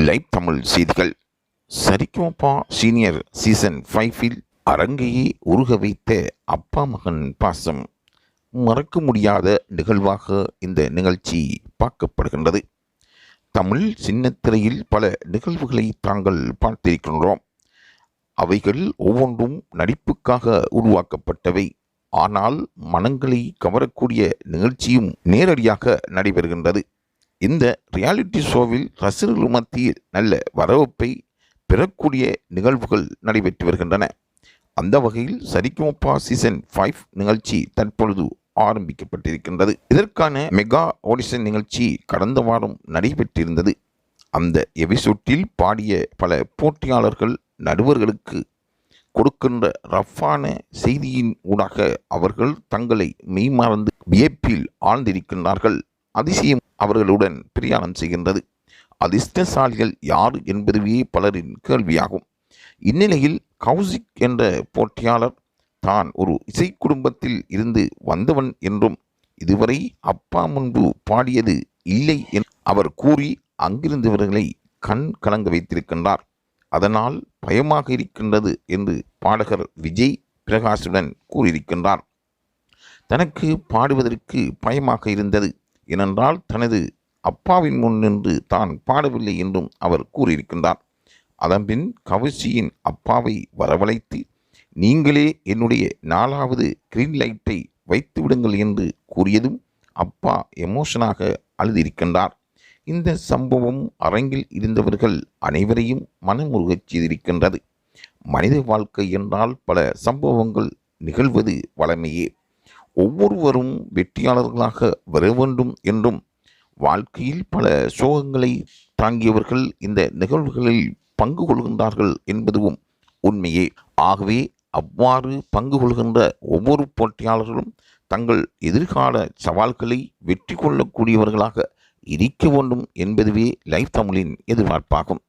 Live Tamil செய்திகள். Sa Re Ga Ma Pa senior season 5 அரங்கையே உருக வைத்த அப்பா மகன் பாசம். மறக்க முடியாத நிகழ்வாக இந்த நிகழ்ச்சி பார்க்கப்படுகின்றது. தமிழ் சின்னத்திரையில் பல நிகழ்வுகளை தாங்கள் பார்த்திருக்கின்றோம். அவைகள் ஒவ்வொன்றும் நடிப்புக்காக உருவாக்கப்பட்டவை. ஆனால் மனங்களை கவரக்கூடிய நிகழ்ச்சியும் நேரடியாக நடைபெறுகின்றது. இந்த ரியாலிட்டி ஷோவில் ரசிகர்கள் மத்தியில் நல்ல வரவேற்பை பெறக்கூடிய நிகழ்வுகள் நடைபெற்று வருகின்றன. அந்த வகையில் சரிகமபா சீசன் 5 நிகழ்ச்சி தற்பொழுது ஆரம்பிக்கப்பட்டிருக்கின்றது. இதற்கான மெகா ஆடிஷன் நிகழ்ச்சி கடந்த வாரம் நடைபெற்றிருந்தது. அந்த எபிசோட்டில் பாடிய பல போட்டியாளர்கள் நடுவர்களுக்கு கொடுக்கின்ற ரஃப்பான செய்தியின் ஊடாக அவர்கள் தங்களை மெய்மறந்து வியப்பில் ஆழ்ந்திருக்கின்றார்கள். அதிசயம் அவர்களுடன் பிரயாணம் செய்கின்றது. அதிர்ஷ்டசாலிகள் யார் என்பதுவே பலரின் கேள்வியாகும். இந்நிலையில் கௌசிக் என்ற போட்டியாளர் தான் ஒரு இசை குடும்பத்தில் இருந்து வந்தவன் என்றும் இதுவரை அப்பா முன்பு பாடியது இல்லை என்று அவர் கூறி அங்கிருந்தவர்களை கண் கலங்க வைத்திருக்கின்றார். அதனால் பயமாக இருக்கின்றது என்று பாடகர் விஜய் பிரகாஷுடன் கூறியிருக்கின்றார். தனக்கு பாடுவதற்கு பயமாக இருந்தது ஏனென்றால் தனது அப்பாவின் முன் நின்று தான் பாடவில்லை என்றும் அவர் கூறியிருக்கின்றார். அதன்பின் கௌசியின் அப்பாவை வரவழைத்து நீங்களே என்னுடைய 4வது கிரீன் லைட்டை வைத்து விடுங்கள் என்று கூறியதும் அப்பா எமோஷனாக அழுதிருக்கின்றார். இந்த சம்பவம் அரங்கில் இருந்தவர்கள் அனைவரையும் மனமுருகச் செய்திருக்கின்றது. மனித வாழ்க்கை என்றால் பல சம்பவங்கள் நிகழ்வது வழமையே. ஒவ்வொருவரும் வெற்றியாளர்களாக வர வேண்டும் என்றும் வாழ்க்கையில் பல சோகங்களை தாங்கியவர்கள் இந்த நிகழ்வுகளில் பங்கு கொள்கின்றார்கள் என்பதும் உண்மையே. ஆகவே அவ்வாறு பங்கு கொள்கின்ற ஒவ்வொரு போட்டியாளர்களும் தங்கள் எதிர்கால சவால்களை வெற்றி கொள்ளக்கூடியவர்களாக இருக்க வேண்டும் என்பதுவே லைவ் தமிழின் எதிர்பார்ப்பாகும்.